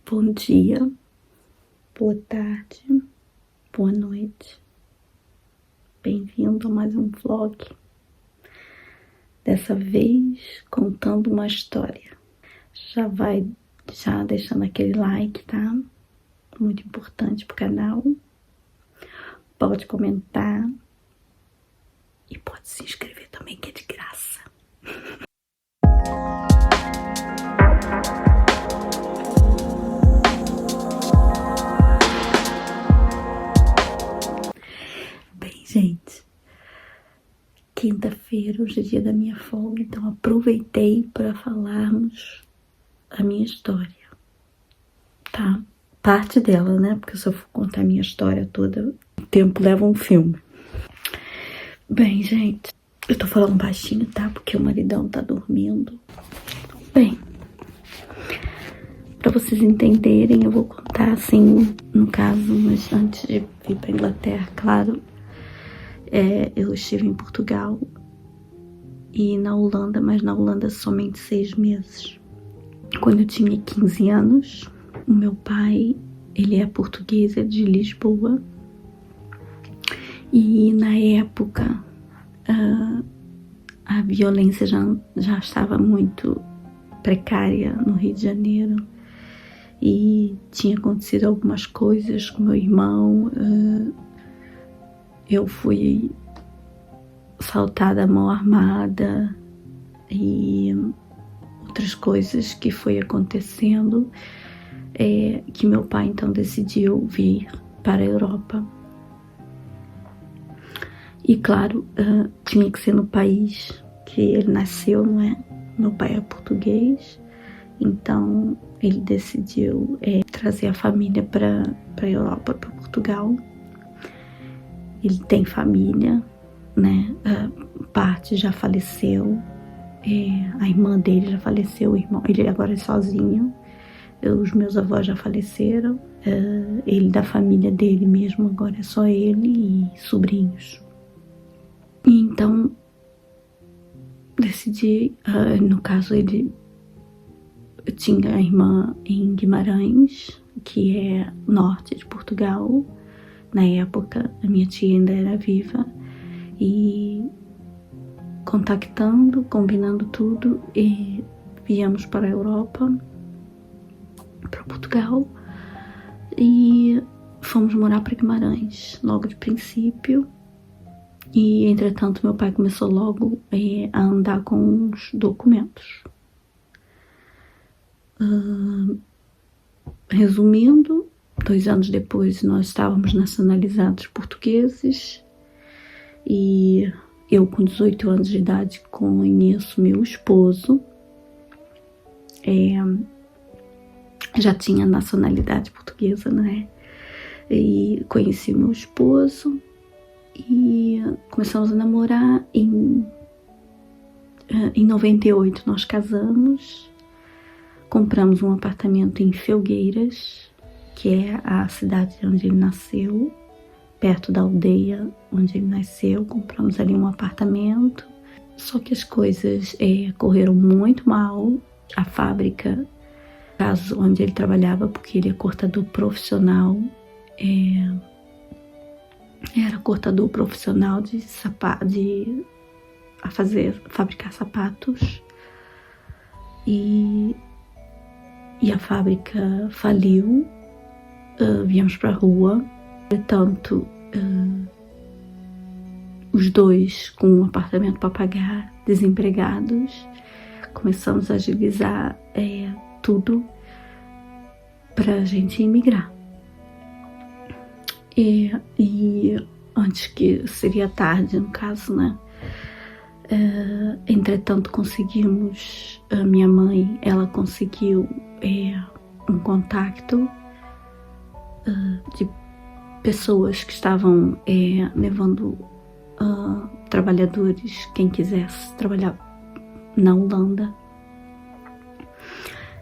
Bom dia, boa tarde, boa noite. Bem-vindo a mais um vlog. Dessa vez contando uma história. Já deixando aquele like, tá? Muito importante pro canal. Pode comentar e pode se inscrever também, que é de graça. Bem, gente, quinta-feira, hoje é dia da minha folga, então aproveitei para falarmos a minha história, tá? Parte dela, né? Porque se eu for contar a minha história toda, o tempo leva um filme. Bem, gente, eu tô falando baixinho, tá? Porque o maridão tá dormindo. Bem, pra vocês entenderem, eu vou contar assim, no caso, mas antes de vir pra Inglaterra, claro, eu estive em Portugal e na Holanda, mas na Holanda somente 6 meses. Quando eu tinha 15 anos, o meu pai, ele é português, é de Lisboa. E na época, a violência já estava muito precária no Rio de Janeiro. E tinha acontecido algumas coisas com meu irmão. Eu fui assaltada à mão armada e outras coisas que foi acontecendo, que meu pai então decidiu vir para a Europa. E claro, tinha que ser no país que ele nasceu, não é? Meu pai é português, então ele decidiu trazer a família para a Europa, para Portugal. Ele tem família, né? Parte já faleceu, a irmã dele já faleceu, o irmão, ele agora é sozinho. Os meus avós já faleceram, ele da família dele mesmo, agora é só ele e sobrinhos. E então, decidi, no caso ele tinha a irmã em Guimarães, que é norte de Portugal. Na época, a minha tia ainda era viva, e contactando, combinando tudo, e viemos para a Europa, para Portugal, e fomos morar para Guimarães, logo de princípio. E, entretanto, meu pai começou logo a andar com os documentos. Resumindo, 2 anos depois nós estávamos nacionalizados portugueses, e eu com 18 anos de idade conheço meu esposo, já tinha nacionalidade portuguesa, né? E conheci meu esposo e começamos a namorar. Em 98 nós casamos, compramos um apartamento em Felgueiras, que é a cidade onde ele nasceu, perto da aldeia onde ele nasceu. Compramos ali um apartamento, só que as coisas correram muito mal. A fábrica, caso onde ele trabalhava, porque ele é cortador profissional, era cortador profissional de fabricar sapatos, e a fábrica faliu. Viemos para a rua. Portanto, os dois com um apartamento para pagar, desempregados, começamos a agilizar tudo para a gente emigrar. E antes que seria tarde, no caso, né? Entretanto, conseguimos, a minha mãe, ela conseguiu um contato de pessoas que estavam levando trabalhadores, quem quisesse trabalhar na Holanda.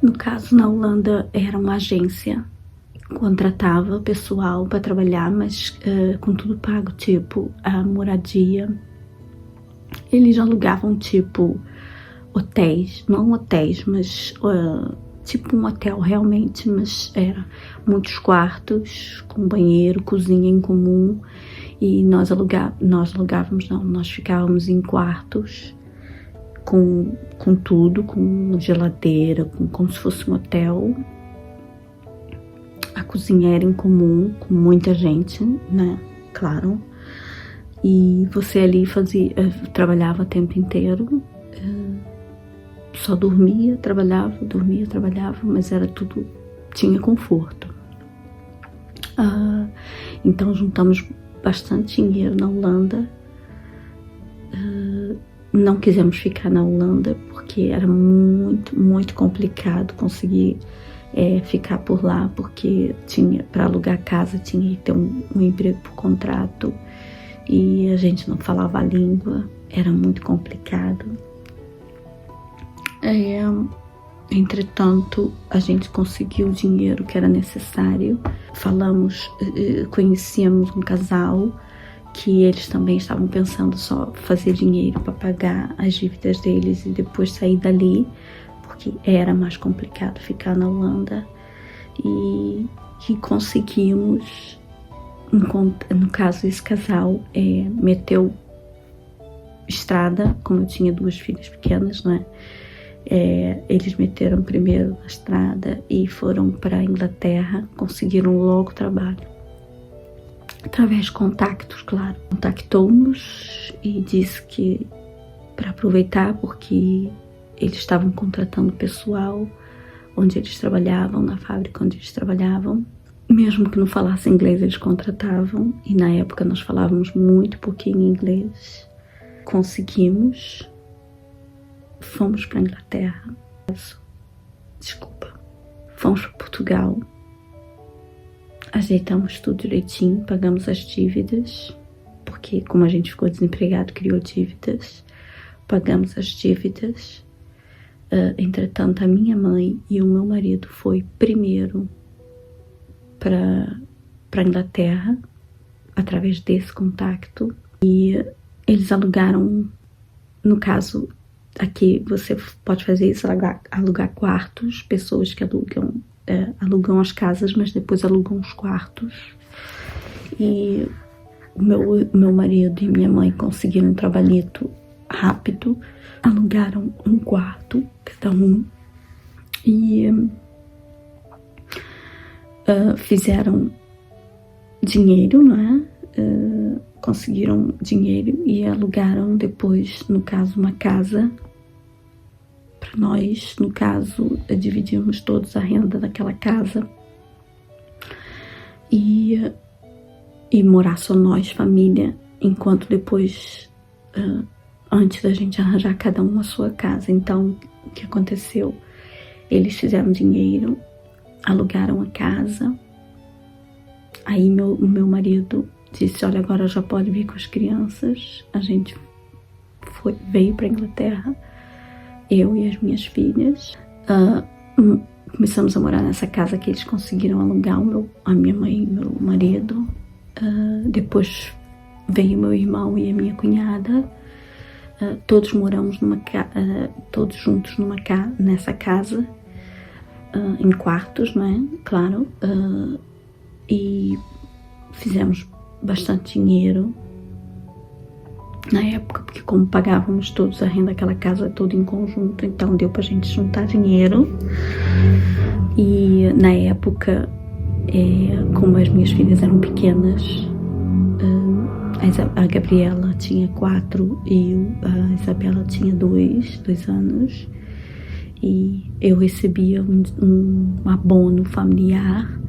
No caso, na Holanda era uma agência, contratava pessoal para trabalhar, mas com tudo pago, tipo a moradia. Eles alugavam tipo hotéis, não hotéis, mas tipo um hotel realmente, mas era muitos quartos, com banheiro, cozinha em comum, e nós alugávamos, não, nós ficávamos em quartos com tudo, com geladeira, como se fosse um hotel. A cozinha era em comum, com muita gente, né, claro, e você ali trabalhava o tempo inteiro, só dormia, trabalhava, mas era tudo, tinha conforto. Então juntamos bastante dinheiro na Holanda. Não quisemos ficar na Holanda porque era muito complicado conseguir ficar por lá, porque para alugar casa tinha que ter um emprego por contrato e a gente não falava a língua, era muito complicado. Entretanto, a gente conseguiu o dinheiro que era necessário. Conhecíamos um casal que eles também estavam pensando só fazer dinheiro para pagar as dívidas deles e depois sair dali, porque era mais complicado ficar na Holanda, e que conseguimos, no caso esse casal meteu estrada, como eu tinha 2 filhas pequenas, né? Eles meteram primeiro na estrada e foram para a Inglaterra, conseguiram logo trabalho, através de contactos, claro. Contactou-nos e disse que para aproveitar, porque eles estavam contratando pessoal onde eles trabalhavam, na fábrica onde eles trabalhavam, mesmo que não falasse inglês eles contratavam, e na época nós falávamos muito pouquinho inglês. Conseguimos, fomos para a Inglaterra, fomos para Portugal, ajeitamos tudo direitinho, pagamos as dívidas, porque como a gente ficou desempregado, criou dívidas, pagamos as dívidas. Entretanto, a minha mãe e o meu marido foi primeiro para a Inglaterra, através desse contacto, e eles alugaram, no caso, aqui você pode fazer isso, alugar quartos, pessoas que alugam as casas, mas depois alugam os quartos. E o meu marido e minha mãe conseguiram um trabalhito rápido, alugaram um quarto, cada um, e fizeram dinheiro, não é? Conseguiram dinheiro e alugaram depois, no caso, uma casa para nós. No caso, dividimos todos a renda daquela casa e morar só nós, família, enquanto depois, antes da gente arranjar cada um a sua casa. Então, o que aconteceu? Eles fizeram dinheiro, alugaram a casa, aí meu marido disse, olha, agora já pode vir com as crianças. A gente veio para a Inglaterra, eu e as minhas filhas. Começamos a morar nessa casa que eles conseguiram alugar, a minha mãe e meu marido. Depois veio meu irmão e a minha cunhada. Todos moramos todos juntos nessa casa, em quartos, não é? Claro. E fizemos bastante dinheiro na época, porque como pagávamos todos a renda daquela casa toda em conjunto, então deu pra gente juntar dinheiro. E na época, como as minhas filhas eram pequenas, a Gabriela tinha 4 e a Isabela tinha 2 anos, e eu recebia um abono familiar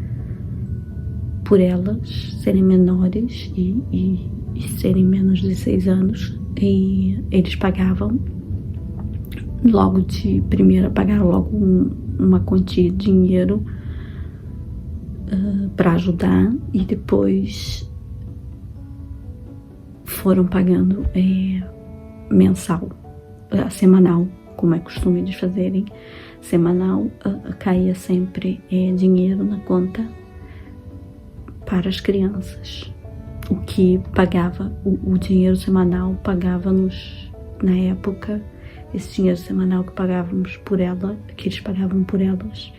por elas serem menores e serem menos de 6 anos, e eles pagavam logo de primeira, pagaram logo uma quantia de dinheiro para ajudar, e depois foram pagando mensal, semanal, como é costume de fazerem. Semanal, caía sempre dinheiro na conta para as crianças. O que pagava, o dinheiro semanal pagava-nos, na época, esse dinheiro semanal que pagávamos por ela, que eles pagavam por elas,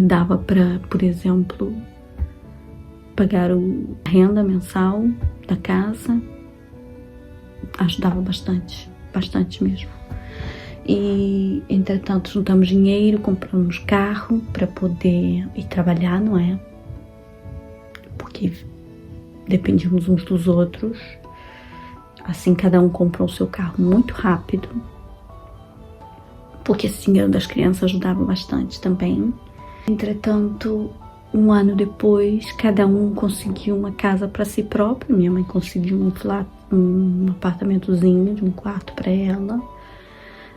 dava para, por exemplo, pagar a renda mensal da casa. Ajudava bastante, bastante mesmo. E, entretanto, juntamos dinheiro, compramos carro para poder ir trabalhar, não é? Porque dependíamos uns dos outros. Assim, cada um comprou o seu carro muito rápido, porque esse dinheiro das crianças ajudava bastante também. Entretanto, um ano depois, cada um conseguiu uma casa para si próprio. Minha mãe conseguiu um apartamentozinho de um quarto para ela,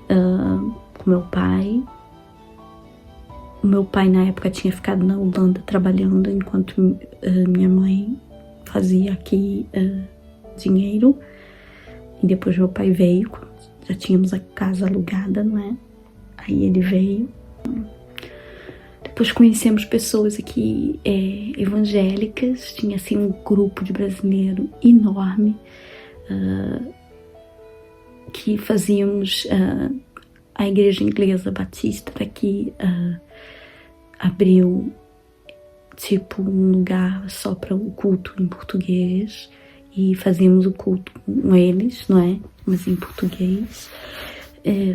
com meu pai. O meu pai, na época, tinha ficado na Holanda trabalhando, enquanto minha mãe fazia aqui dinheiro. E depois meu pai veio, já tínhamos a casa alugada, não é? Aí ele veio. Depois conhecemos pessoas aqui evangélicas. Tinha assim um grupo de brasileiro enorme, que fazíamos a igreja inglesa batista daqui, abriu tipo um lugar só para o culto em português, e fazíamos o culto com eles, não é? Mas em português.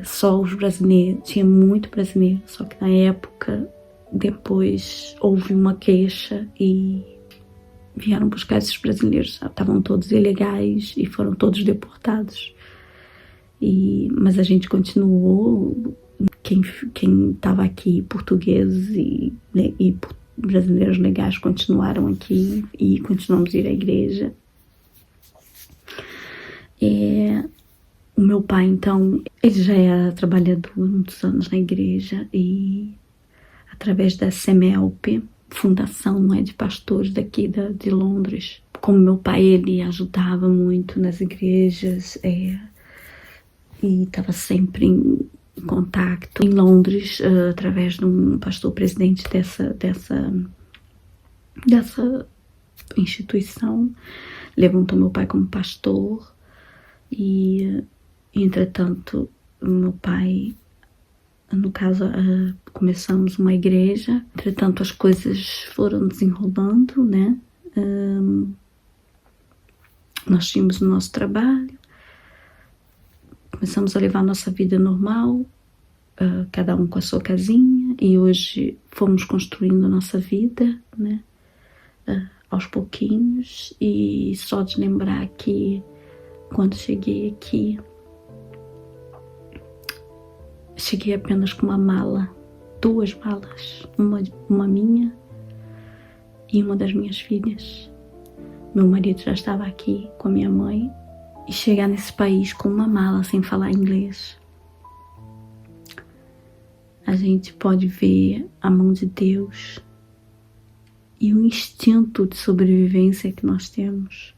Só os brasileiros, tinha muito brasileiro, só que na época depois houve uma queixa e vieram buscar esses brasileiros, estavam todos ilegais e foram todos deportados. Mas a gente continuou, quem estava aqui, portugueses e brasileiros legais, continuaram aqui e continuamos a ir à igreja. O meu pai, então, ele já era trabalhador há muitos anos na igreja, e através da CEMELP, fundação, não é, de pastores daqui de Londres, como meu pai, ele ajudava muito nas igrejas, e estava sempre em contato em Londres, através de um pastor presidente dessa instituição, levantou meu pai como pastor. E, entretanto, meu pai, no caso, começamos uma igreja. Entretanto, as coisas foram desenrolando, né? Nós tínhamos o nosso trabalho, começamos a levar a nossa vida normal, cada um com a sua casinha, e hoje fomos construindo a nossa vida, né? Aos pouquinhos. E só de lembrar que quando cheguei aqui, cheguei apenas com uma mala, 2 malas, uma minha e uma das minhas filhas. Meu marido já estava aqui com a minha mãe, e chegar nesse país com uma mala sem falar inglês, a gente pode ver a mão de Deus e o instinto de sobrevivência que nós temos.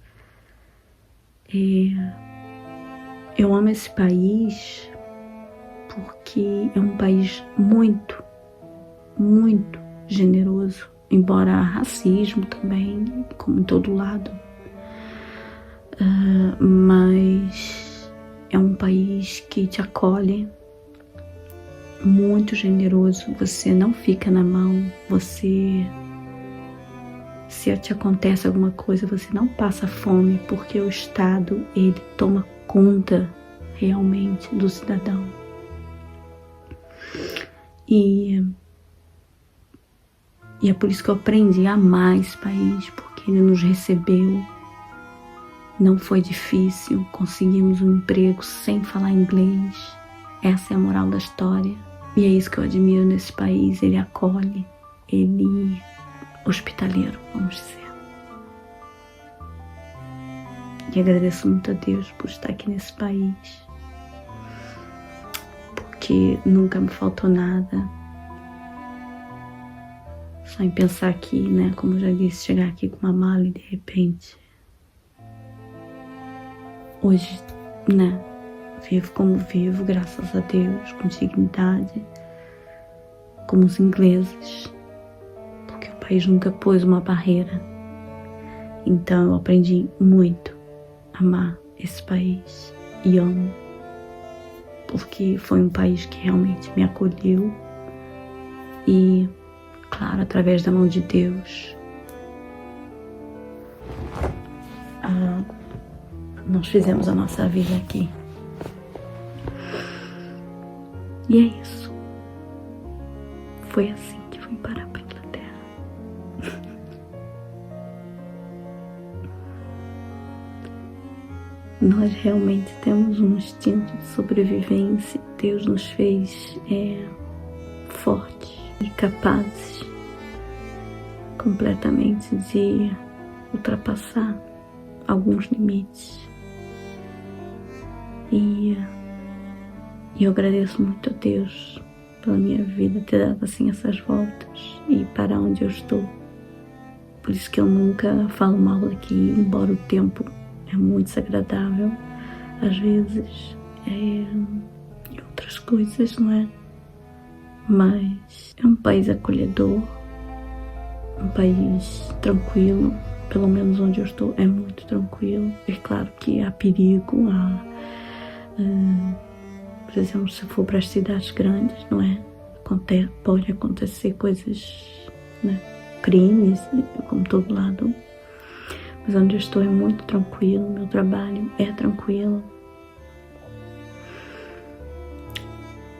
Eu amo esse país porque é um país muito, muito generoso, embora há racismo também, como em todo lado. Mas é um país que te acolhe, muito generoso. Você não fica na mão, se te acontece alguma coisa, você não passa fome, porque o Estado, ele toma conta realmente do cidadão. E é por isso que eu aprendi a amar esse país, porque ele nos recebeu. Não foi difícil, conseguimos um emprego sem falar inglês. Essa é a moral da história. E é isso que eu admiro nesse país, ele acolhe, ele hospitaleiro, vamos dizer. E agradeço muito a Deus por estar aqui nesse país, porque nunca me faltou nada. Só em pensar aqui, né, como eu já disse, chegar aqui com uma mala e de repente, hoje, né, vivo como vivo, graças a Deus, com dignidade, como os ingleses, porque o país nunca pôs uma barreira. Então eu aprendi muito a amar esse país e amo. porque foi um país que realmente me acolheu e, claro, através da mão de Deus, nós fizemos a nossa vida aqui. E é isso. Foi assim que fui parar para Inglaterra. Nós realmente temos um instinto de sobrevivência. Deus nos fez fortes e capazes completamente de ultrapassar alguns limites. E eu agradeço muito a Deus pela minha vida, ter dado assim essas voltas e parar onde eu estou. Por isso que eu nunca falo mal daqui, embora o tempo é muito desagradável, às vezes, e outras coisas, não é? Mas é um país acolhedor, um país tranquilo, pelo menos onde eu estou é muito tranquilo. É claro que há perigo, por exemplo, se for para as cidades grandes, não é? Pode acontecer coisas, né? Crimes, como todo lado. Mas onde eu estou é muito tranquilo, meu trabalho é tranquilo.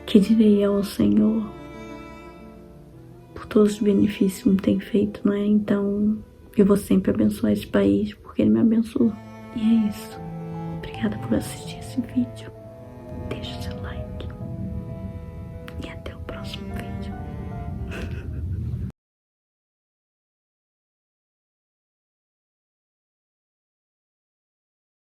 Que direi ao Senhor por todos os benefícios que me tem feito, não é? Então, eu vou sempre abençoar esse país porque Ele me abençoou. E é isso. Obrigada por assistir esse vídeo.